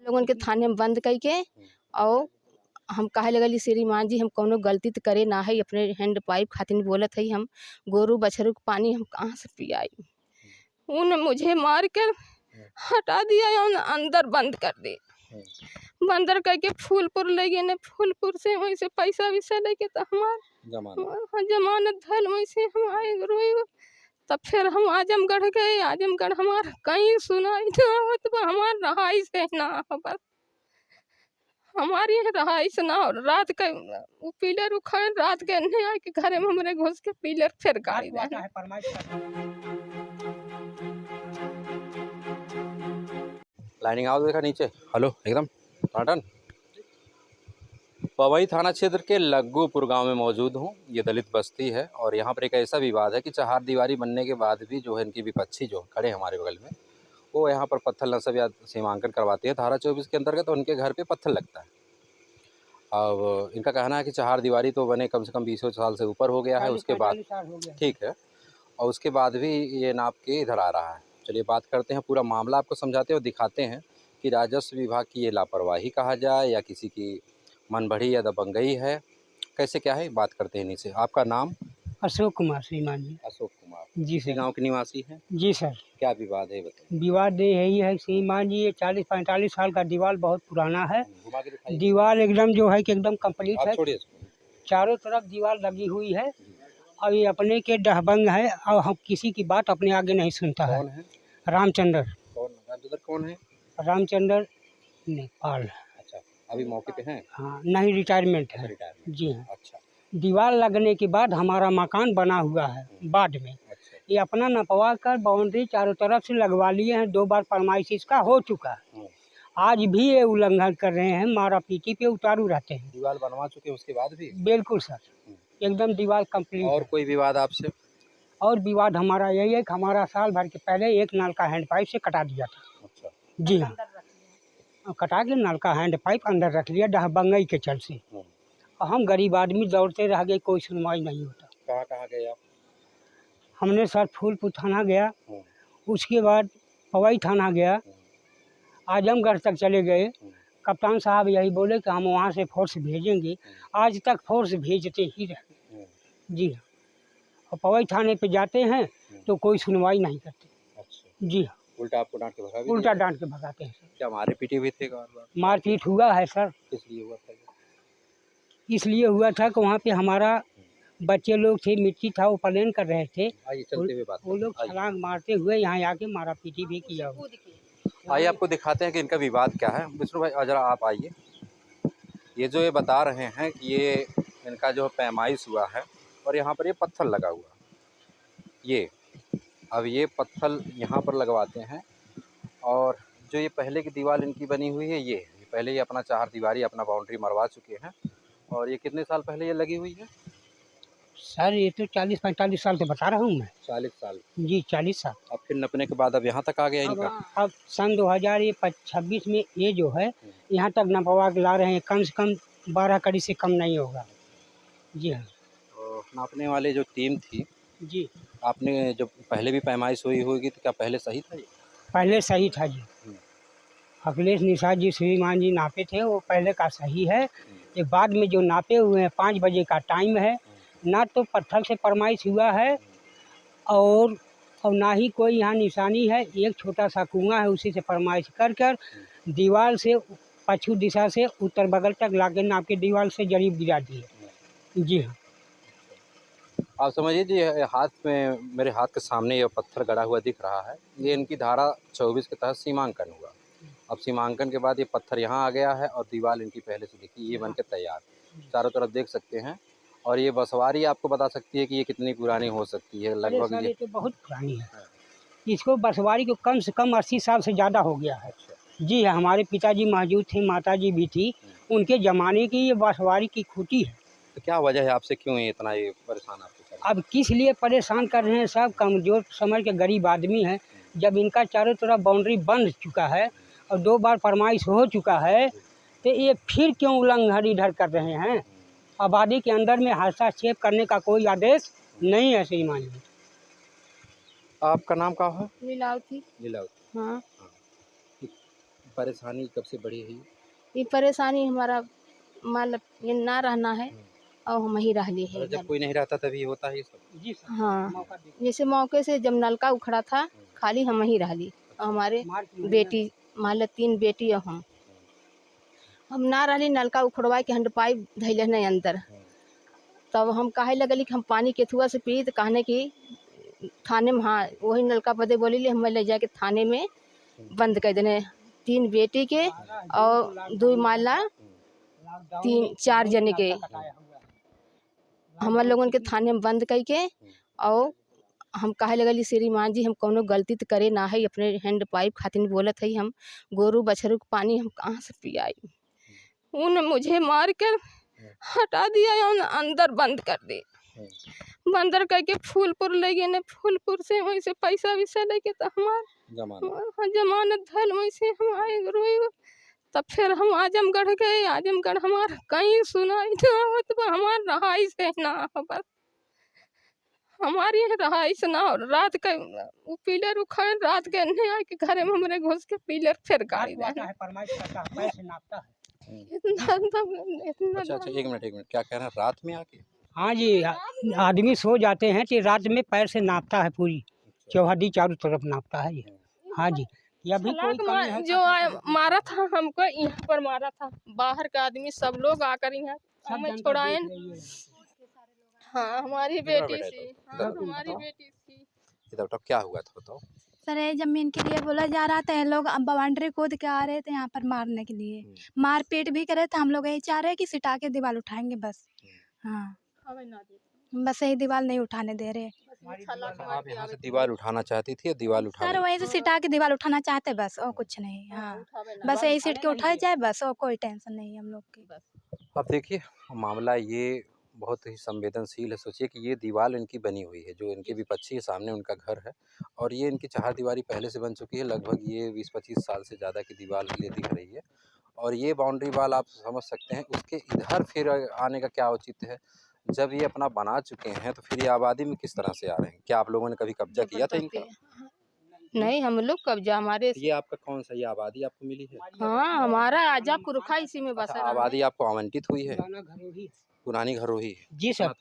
लोगन के थाने में बंद कई के और हम काहे लगली श्रीमान जी हम कौनो गलती तो करे ना है अपने हैंड पाइप खातिर बोलत है हम गोरू बछरू के पानी हम कहाँ से पियाई। उन्होंने मुझे मार कर हटा दिया और अंदर बंद कर दी। बंदर करके फूलपुर ले गए ने फूलपुर से वहीं से पैसा वैसा लेके तो हमार जमानत धल वहीं से हम आए रोए। तब फिर हम आजमगढ़ गए। आजमगढ़ हमार कहीं सुनाई ना हो तो हमार रहाइश है ना हो बस हमारी रहाइश ना हो। रात का वो पिलर उखाड़ रात के अन्य आके घर में हमारे घुस के पिलर फिर गाड़ी देना लाइनिंग आओ देखा नीचे। हेलो एकदम टन। पवई थाना क्षेत्र के लग्गूपुर गांव में मौजूद हूं। ये दलित बस्ती है और यहाँ पर एक ऐसा विवाद है कि चहार दीवारी बनने के बाद भी जो है इनकी विपक्षी जो खड़े हमारे बगल में वो यहाँ पर पत्थर नस्ब या सीमांकन करवाते हैं। धारा 24 के अंतर्गत उनके घर पे पत्थर लगता है। अब इनका कहना है कि चहार दीवारी तो बने कम से कम 20 साल से ऊपर हो गया है। उसके बाद ठीक है और उसके बाद भी ये नाप के इधर आ रहा है। चलिए बात करते हैं, पूरा मामला आपको समझाते हैं और दिखाते हैं कि राजस्व विभाग की ये लापरवाही कहा जाए या किसी की मनबढ़ी या दबंगई है, कैसे क्या है बात करते हैं इन्हीं से। आपका नाम? अशोक कुमार श्रीमान जी। अशोक कुमार जी सर। गांव के निवासी हैं? जी सर। क्या विवाद है बताइए। विवाद यही है श्रीमान जी, ये 40-45 साल का दीवार बहुत पुराना है। दीवार एकदम जो है कि एकदम कंप्लीट है, चारों तरफ दीवार लगी हुई है और ये अपने के डहबंग है और हम किसी की बात अपने आगे नहीं सुनता है। कौन है? रामचंद्र। कौन है? रामचंद्र नेपाल। अच्छा, अभी मौके पे हैं? हाँ नहीं, रिटायरमेंट है। जी हाँ। अच्छा। दीवार लगने के बाद हमारा मकान बना हुआ है बाद में। अच्छा। ये अपना नपवा कर बाउंड्री चारों तरफ से लगवा लिए हैं। 2 बार फरमाइश इसका हो चुका है। आज भी ये उल्लंघन कर रहे हैं, मारा पीटी पे उतारू रहते हैं। दीवार बनवा चुके उसके बाद भी? बिल्कुल सर, एकदम दीवार कंप्लीट। और कोई विवाद आपसे? और विवाद हमारा यही है कि हमारा साल भर के पहले एक नल का हैंड पाइप से कटा दिया था। अच्छा। जी हाँ, कटा के नल का हैंड पाइप अंदर रख लिया डहबंगई के चल से। हम गरीब आदमी दौड़ते रह गए, कोई सुनवाई नहीं होता। कहाँ गए आप? हमने सर फूलपुर थाना गया, उसके बाद पवई थाना गया, आजमगढ़ तक चले गए। कप्तान साहब यही बोले कि हम वहाँ से फोर्स भेजेंगे। आज तक फोर्स भेजते ही रहे। जी हाँ, और पवई थाने पे जाते हैं तो कोई सुनवाई नहीं करते। अच्छा। जी हाँ, उल्टा आपको डांट के भगा भी उल्टा डांट के भगाते हैं सर। क्या मारे पीटे भी थे? मारपीट हुआ है सर। किस लिए हुआ था? इसलिए हुआ था कि वहाँ पे हमारा बच्चे लोग थे, मिट्टी था, वो प्लेन कर रहे थे। वो लोग छलांग मारते हुए यहाँ आके मारा पीटी भी किया। आइए आपको दिखाते हैं कि इनका विवाद क्या है। विष्णु भाई जरा आप आइए। ये जो ये बता रहे हैं कि ये इनका जो पैमाइश हुआ है और यहाँ पर ये पत्थर लगा हुआ ये अब ये पत्थर यहाँ पर लगवाते हैं और जो ये पहले की दीवार इनकी बनी हुई है ये पहले ये अपना चार दीवारी अपना बाउंड्री मरवा चुके हैं। और ये कितने साल पहले ये लगी हुई है? सर ये तो 40-45 साल से बता रहा हूँ मैं। 40 साल? जी 40 साल। अब फिर नपने के बाद अब यहाँ तक आ गया इनका। अब सन 2026 में ये जो है यहाँ तक नपवा के ला रहे हैं। कम से कम 12 कड़ी से कम नहीं होगा। जी हाँ। तो नापने वाले जो टीम थी जी, आपने जब पहले भी पैमाइश हुई होगी तो क्या पहले सही था ये? पहले सही था जी। अखिलेश निषाद जी श्रीमान जी नापे थे, वो पहले का सही है। ये बाद में जो नापे हुए हैं 5 बजे का टाइम है, ना तो पत्थर से फरमाइश हुआ है और ना ही कोई यहाँ निशानी है। एक छोटा सा कुआं है, उसी से फरमाइश कर कर दीवार से पश्चिम दिशा से उत्तर बगल तक लाके नाप के दीवार से जरीब गिरा दिए। जी हाँ। आप समझिए जी, हाथ में मेरे हाथ के सामने ये पत्थर गड़ा हुआ दिख रहा है। ये इनकी धारा 24 के तहत सीमांकन हुआ। अब सीमांकन के बाद ये पत्थर यहाँ आ गया है और दीवार इनकी पहले से दिखी ये बनके तैयार, चारों तरफ देख सकते हैं। और ये बसवारी आपको बता सकती है कि ये कितनी पुरानी हो सकती है? लगभग ये तो बहुत पुरानी है। इसको बसवारी को कम से कम 80 साल से ज़्यादा हो गया है। जी हाँ, हमारे पिताजी मौजूद थे, माताजी भी थी, उनके ज़माने की ये बसवारी की खूंटी है। तो क्या वजह है आपसे क्यों इतना ये परेशान आपको? अब किस लिए परेशान कर रहे हैं? सब कमजोर समझ के गरीब आदमी है। जब इनका चारों तरफ बाउंड्री बन चुका है और 2 बार फरमाइश हो चुका है तो ये फिर क्यों उल्लंघन इधर कर रहे हैं? आबादी के अंदर में हस्तक्षेप करने का कोई आदेश नहीं है श्रीमान जी। आपका नाम क्या है? लीलावती। लीलावती। हाँ। परेशानी कब से बढ़ी है ये परेशानी हमारा मतलब ये ना रहना है और हम ही रह लिए हैं मतलब जब इधर। कोई नहीं रहता तभी होता है ये सब। जी सर, हाँ, मौका दे जैसे मौके से जब नलका उखड़ा था खाली हम ही रह ली और हमारे मार्च महीना बेटी मान लो 3 बेटी और हम ना रहली नलका उखड़वा के हैंड पाइप धैले नहीं अंदर। तब हम काहे लगली कि हम पानी केथुआ से पी तो कहने की थाने में, हाँ वही नलका बदे बोली हम ले जाके थाने में बंद कर देने 3 बेटी के और 2 माला लॉकडाउन 3-4 जने के कटाया हुआ है। हम लोगन के थाने में बंद कई के और हम काहे लगली श्रीमान जी हम कौनो गलती तो करे ना है अपने हैंड पाइप खातिर बोलत है हम गोरू बछरू के पानी हम कहाँ से पियाई। उन मुझे मार कर हटा दिया और अंदर बंद कर दी। बंदर करके फूलपुर ले गए ने फूलपुर से वहीं से पैसा वैसा लेके तो हमार जमानत धल वहीं से हम आए रोई। तब फिर हम आजमगढ़ गए। आजमगढ़ हमार कहीं सुनाई ना होत बा, हमार रहाइश है ना हो बस हमारी रहाइश ना हो। रात का वो पीलर उखाड़ रात के अन्य आके घर में हमारे घुस के पीलर फिर गाड़ी आता है, फरमाइश करता है, पैसे नापता है। इतना अच्छा अच्छा, एक मिनट क्या कह रहे हैं, रात में आके? हाँ जी, आदमी सो जाते हैं कि रात में पैर से नापता है, पूरी चौहद्दी चारों तरफ नापता है ये। हाँ जी, या भी कोई कमी है जो मारा था हमको यहाँ पर मारा था। बाहर का आदमी सब लोग आकर यहाँ हमें छोड़ाए। हाँ हमारी बेटी थी, हाँ हमारी बेटी थी। बताओ क्या हुआ था, बताओ। सर ये जमीन के लिए बोला जा रहा था, ये लोग बाउंड्री कूद के आ रहे थे यहाँ पर मारने के लिए, मारपीट भी करे थे। हम लोग यही चाह रहे हैं कि सिटा के दीवार उठाएंगे बस। हाँ बस यही दीवार नहीं उठाने दे रहे। आप यहाँ से दीवार उठाना चाहती थी या दीवार उठा सर वहीं से सिटा के दीवार उठाना चाहते बस, और कुछ नहीं। हाँ बस यही सीट के उठाया जाए बस, और कोई टेंशन नहीं है हम लोग की। अब देखिए मामला ये बहुत ही संवेदनशील है। सोचिए कि ये दीवार इनकी बनी हुई है, जो इनके विपक्षी है, सामने उनका घर है और ये इनकी चारदीवारी पहले से बन चुकी है। लगभग ये 20-25 साल से ज़्यादा की दीवार ये दिख रही है और ये बाउंड्री वाल आप समझ सकते हैं। उसके इधर फिर आने का क्या औचित्य है? जब ये अपना बना चुके हैं तो फिर ये आबादी में किस तरह से आ रहे हैं? क्या आप लोगों ने कभी कब्जा किया था इनका? नहीं, हम लोग कब्जा हमारे ये आपका कौन सा, ये आबादी आपको मिली है? हाँ हमारा आजा पुरखा इसी में बसा रहा है। आबादी आपको आवंटित हुई है? पुरानी घरोही है। जी सर,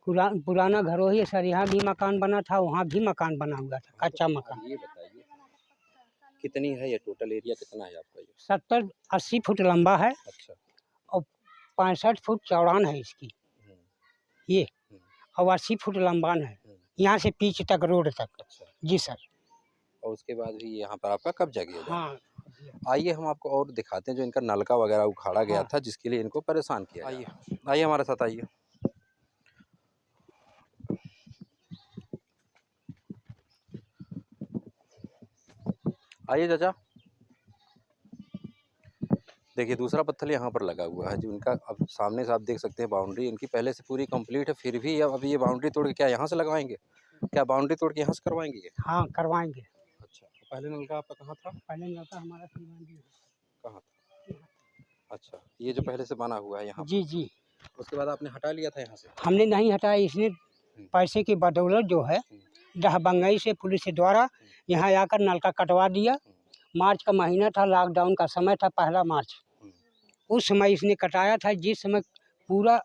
पुराना घरोही है सर। यहाँ भी मकान बना था, वहाँ भी मकान बना हुआ था, कच्चा मकान। ये बताइए कितनी है ये, टोटल एरिया कितना है आपका? ये 70-80 फुट लंबा है अच्छा, और 65 फुट चौड़ान है इसकी ये, और 80 फुट लंबान है यहाँ से पीछ तक, रोड तक। अच्छा। जी सर। और उसके बाद भी यहाँ पर आपका कब्जा किया गया? हाँ, आइए हम आपको और दिखाते हैं जो इनका नलका वगैरह उखाड़ा गया था, जिसके लिए इनको परेशान किया। आइए हमारे साथ आइए। आइए चाचा, देखिए दूसरा पत्थर यहाँ पर लगा हुआ है जो इनका, अब सामने से आप देख सकते हैं बाउंड्री इनकी पहले से पूरी कंप्लीट है, फिर भी अब ये बाउंड्री तोड़ के क्या यहाँ से लगवाएंगे? क्या बाउंड्री तोड़ के यहाँ से करवाएंगे ये? हाँ करवाएंगे। अच्छा, पहले नलका आपका कहाँ था? पहले नलका हमारा कहाँ था? अच्छा, ये जो पहले से बना हुआ है यहाँ? जी जी। उसके बाद आपने हटा लिया था यहाँ से? हमने नहीं हटाया, इसने पैसे की बदौलत जो है दहबंगई से पुलिस के द्वारा यहाँ आकर नलका कटवा दिया। मार्च का महीना था, लॉकडाउन का समय था, 1 मार्च। उस समय इसने कटाया था, जिस समय पूरा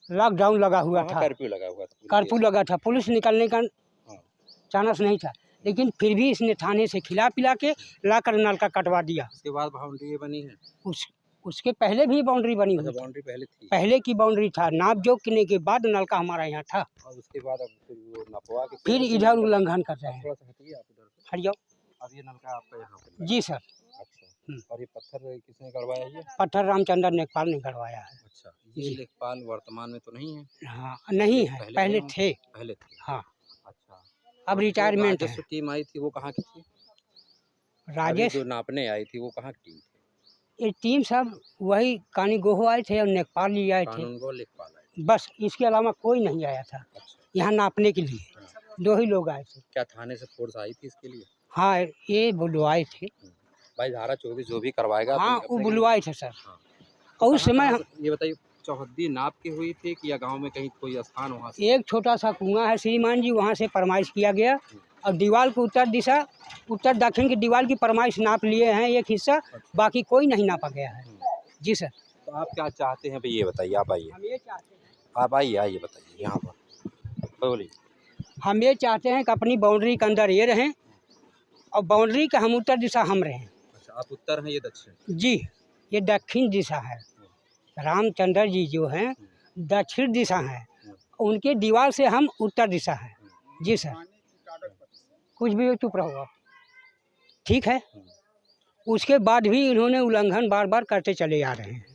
लॉकडाउन लगा हुआ था, कर्फ्यू लगा हुआ था, कर्फ्यू लगा था, पुलिस निकलने का चांस नहीं था, लेकिन फिर भी इसने थाने से खिला पिला के लाकर नलका कटवा दिया। उसके बाद बाउंड्री बनी है? उसके पहले भी बाउंड्री बनी हुई। बाउंड्री पहले थी? पहले की बाउंड्री था, नाप जोख करने के बाद नलका हमारा यहाँ था। और उसके बाद अब फिर वो नपवा के फिर इधर उल्लंघन कर रहे हैं। थोड़ा सा हटिए आप इधर से। हट जाओ। अब ये नलका आपका यहाँ पे? जी सर। अच्छा, और ये पत्थर किसने गड़वाया? ये पत्थर रामचंद्र नेकपाल ने गड़वाया है। अच्छा, ये लेखपाल वर्तमान में तो नहीं है? हाँ नहीं है, पहले थे। पहले थे? हाँ। अच्छा, अब रिटायरमेंट है। जो टीम आई थी वो कहाँ की थी? राजेश जो नापने आई थी वो कहाँ की टीम थी? ये टीम सब वही कानी गोहो आए थे और नेकपाल जी आए थे, लेखपाल आए, बस इसके अलावा कोई नहीं आया था। अच्छा। यहाँ नापने के लिए 2 ही लोग आए थे। क्या थाने से फोर्स आई थी इसके लिए? हाँ ये बुलवाए थे भाई, धारा 24 जो भी करवाएगा। हाँ वो बुलवाए थे सर। हाँ। और उस समय ये बताइए, चौहद्दी नाप के हुई थी कि या गांव में कहीं कोई स्थान वहाँ से? एक छोटा सा कुआं है श्रीमान जी, वहाँ से फरमाइश किया गया और दीवार को उत्तर दक्षिण की दीवार की फरमाइश नाप लिए हैं एक हिस्सा, बाकी कोई नहीं नापा गया है। जी सर। तो आप क्या चाहते हैं भाई, ये बताइए, आप आइए, हम ये चाहते हैं आप आइए बताइए यहाँ पर, बोलिए। हम ये चाहते हैं कि अपनी बाउंड्री के अंदर ये रहें और बाउंड्री का हम उत्तर दिशा हम रहें। अच्छा, आप उत्तर हैं, ये दक्षिण? जी, ये दक्षिण दिशा है। रामचंद्र जी जो हैं दक्षिण दिशा हैं, उनके दीवार से हम उत्तर दिशा है। जी सर। कुछ भी हो, चुप रहो आप, ठीक है। उसके बाद भी इन्होंने उल्लंघन बार बार करते चले आ रहे हैं।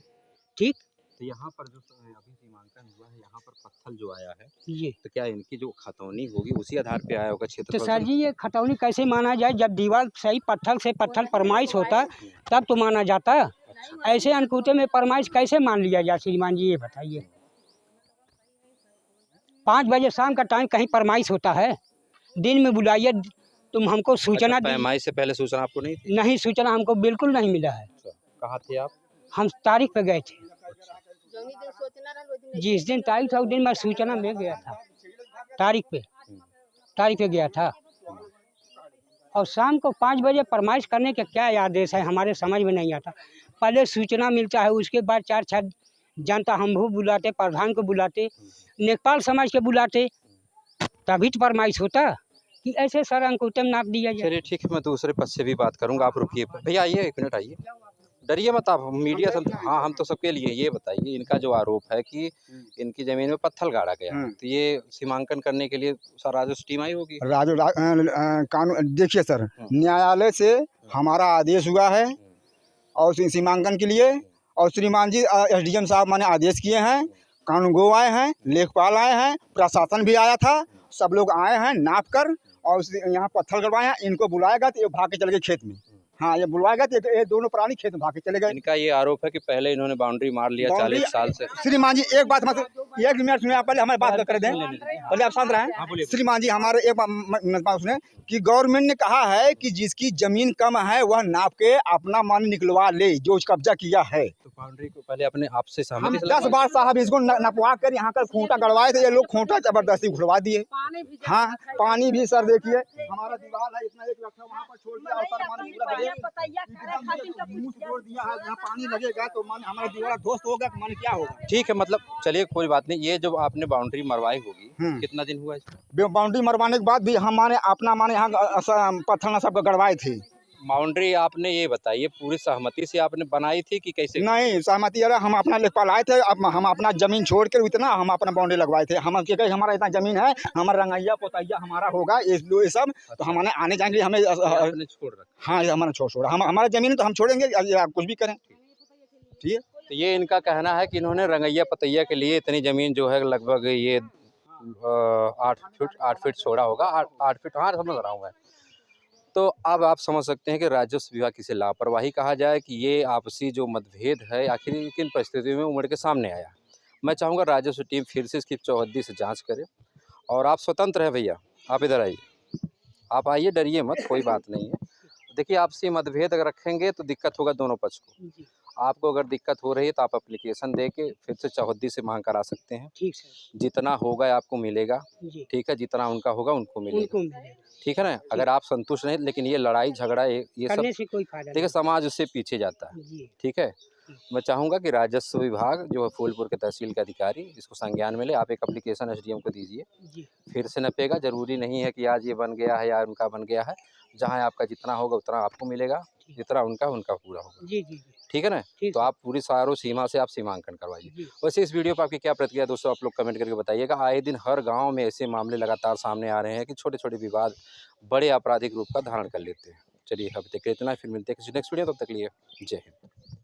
ठीक। तो यहाँ पर जो अभी सीमांकन हुआ है, यहाँ पर पत्थर जो आया है, जी, तो क्या इनकी जो खतौनी होगी उसी आधार पे आया होगा क्षेत्र? तो सर जी ये खतौनी कैसे माना जाए? जब दीवार सही पत्थर से पत्थर परमाइश होता तब तो माना जाता। ऐसे अनकूटे में परमाइश कैसे मान लिया जाए श्रीमान जी, ये बताइए। 5 बजे शाम का टाइम कहीं परमाइश होता है? दिन में बुलाइए, तुम हमको सूचना दी। पैमाइश से पहले सूचना आपको नहीं थी? नहीं, सूचना हमको बिल्कुल नहीं मिला है। कहाँ थे आप? हम तारीख पे गए थे। जिस दिन तारीख था उस दिन मैं सूचना में गया था, तारीख पे गया था। और शाम को 5 बजे फरमाइश करने के क्या आदेश है हमारे समझ में नहीं आता। पहले सूचना मिलता है, उसके बाद 4-6 जनता हम भी बुलाते, प्रधान को बुलाते, नेपाल समाज के बुलाते, तभी तो फरमाइश होता कि ऐसे सर अंकुटम नाप दिया जाए। चलिए ठीक है, मैं दूसरे पद से भी बात करूंगा, आप रुकिए भैया, आइए 1 मिनट, आइए, डरिए मत आप, मीडिया से हाँ हम तो सबके लिए। ये बताइए, इनका जो आरोप है कि इनकी जमीन में पत्थर गाड़ा गया, तो ये सीमांकन करने के लिए सर राजस्व टीम आई होगी? कानून देखिए सर, न्यायालय से हमारा आदेश हुआ है और सीमांकन के लिए, और श्रीमान जी SDM साहब माने आदेश किए हैं, कानूनगो आए हैं, लेखपाल आए हैं, प्रशासन भी आया था, सब लोग आए हैं नाप कर, और यहाँ पत्थर गड़वाए हैं। इनको बुलाएगा तो ये भाग के चले गए खेत में। हाँ, ये बुलवाएगा तो ये दोनों प्राणी खेत में भाग के चले गए। इनका ये आरोप है कि पहले इन्होंने बाउंड्री मार लिया 40 साल से। श्रीमान जी एक बात मत, 1 मिनट सुनिए, पहले हमारी बात कर दें, पहले आप शांत रहें। श्रीमान जी हमारे एक बात सुने कि गवर्नमेंट ने कहा है कि जिसकी जमीन कम है वह नाप के अपना मन निकलवा ले, जो कब्जा किया है। तो बाउंड्री को पहले अपने आप से हम सहमति से 10 बार साहब इसको नपवा कर यहाँ कर खूंटा गड़वाए थे, ये लोग खूंटा जबरदस्ती उखड़वा दिए। हाँ, पानी भी सर देखिए, हमारा दीवार है इतना, एक रखा वहाँ पर छोड़ दिया, और सर माने पूरा मुंह जोड़ दिया है, यहाँ पानी लगेगा तो माने हमारा दीवार ध्वस्त होगा, माने क्या होगा। ठीक है, मतलब चलिए कोई बात नहीं। ये जो आपने बाउंड्री मरवाई होगी, कितना दिन हुआ इसको? बाउंड्री मरवाने के बाद भी हम माने अपना माने यहाँ पत्थर सब गड़वाए थे। बाउंड्री आपने ये बताइए पूरी सहमति से आपने बनाई थी कि कैसे? नहीं सहमति, अरे हम अपना लेखपाल आए थे, अब हम अपना जमीन छोड़ कर इतना हम अपना बाउंड्री लगवाए थे। हम कहीं हमारा इतना जमीन है, हमारा रंगैया पोतैया हमारा होगा, ये सब तो हमारे आने जाएंगे, हमें छोड़ रखा। हाँ, ये हमारा छोड़ा, हम हमारा जमीन तो हम छोड़ेंगे, आप कुछ भी करें। ठीक है, तो ये इनका कहना है कि इन्होंने रंगैया पतैया के लिए इतनी जमीन जो है लगभग ये 8 फीट छोड़ा होगा, 8 फीट, हाँ समझ रहा हूँ मैं। तो अब आप समझ सकते हैं कि राजस्व विभाग किसे लापरवाही कहा जाए कि ये आपसी जो मतभेद है आखिर किन परिस्थितियों में उमड़ के सामने आया। मैं चाहूँगा राजस्व टीम फिर से इसकी चौहद्दी से जांच करे, और आप स्वतंत्र हैं भैया, आप इधर आइए, आप आइए, डरिए मत, कोई बात नहीं है। देखिए आपसी मतभेद अगर रखेंगे तो दिक्कत होगा दोनों पक्ष को। आपको अगर दिक्कत हो रही है तो आप एप्लीकेशन दे के फिर से चौहद्दी से मांग करा सकते हैं। ठीक सर, जितना होगा आपको मिलेगा, जी ठीक है, जितना उनका होगा उनको मिलेगा, मिलेगा। ठीक है ना। अगर आप संतुष्ट नहीं, लेकिन ये लड़ाई झगड़ा ये सब करने से कोई फायदा देखिए समाज उससे पीछे जाता है, जी। ठीक है। मैं चाहूँगा कि राजस्व विभाग जो है फूलपुर के तहसील के अधिकारी इसको संज्ञान में ले, आप एक एप्लीकेशन SDM को दीजिए, जी फिर से नपेगा। जरूरी नहीं है कि आज ये बन गया है या उनका बन गया है, जहाँ आपका जितना होगा उतना आपको मिलेगा, जितना उनका पूरा होगा, जी जी जी, ठीक है ना। तो आप पूरी सारों सीमा से आप सीमांकन करवाइए। वैसे इस वीडियो पर आपकी क्या प्रतिक्रिया दोस्तों, आप लोग कमेंट करके बताइएगा। आए दिन हर गांव में ऐसे मामले लगातार सामने आ रहे हैं कि छोटे छोटे विवाद बड़े आपराधिक रूप का धारण कर लेते हैं। चलिए अब तक इतना, फिर मिलते हैं किसी नेक्स्ट वीडियो, तब तक लिए जय हिंद।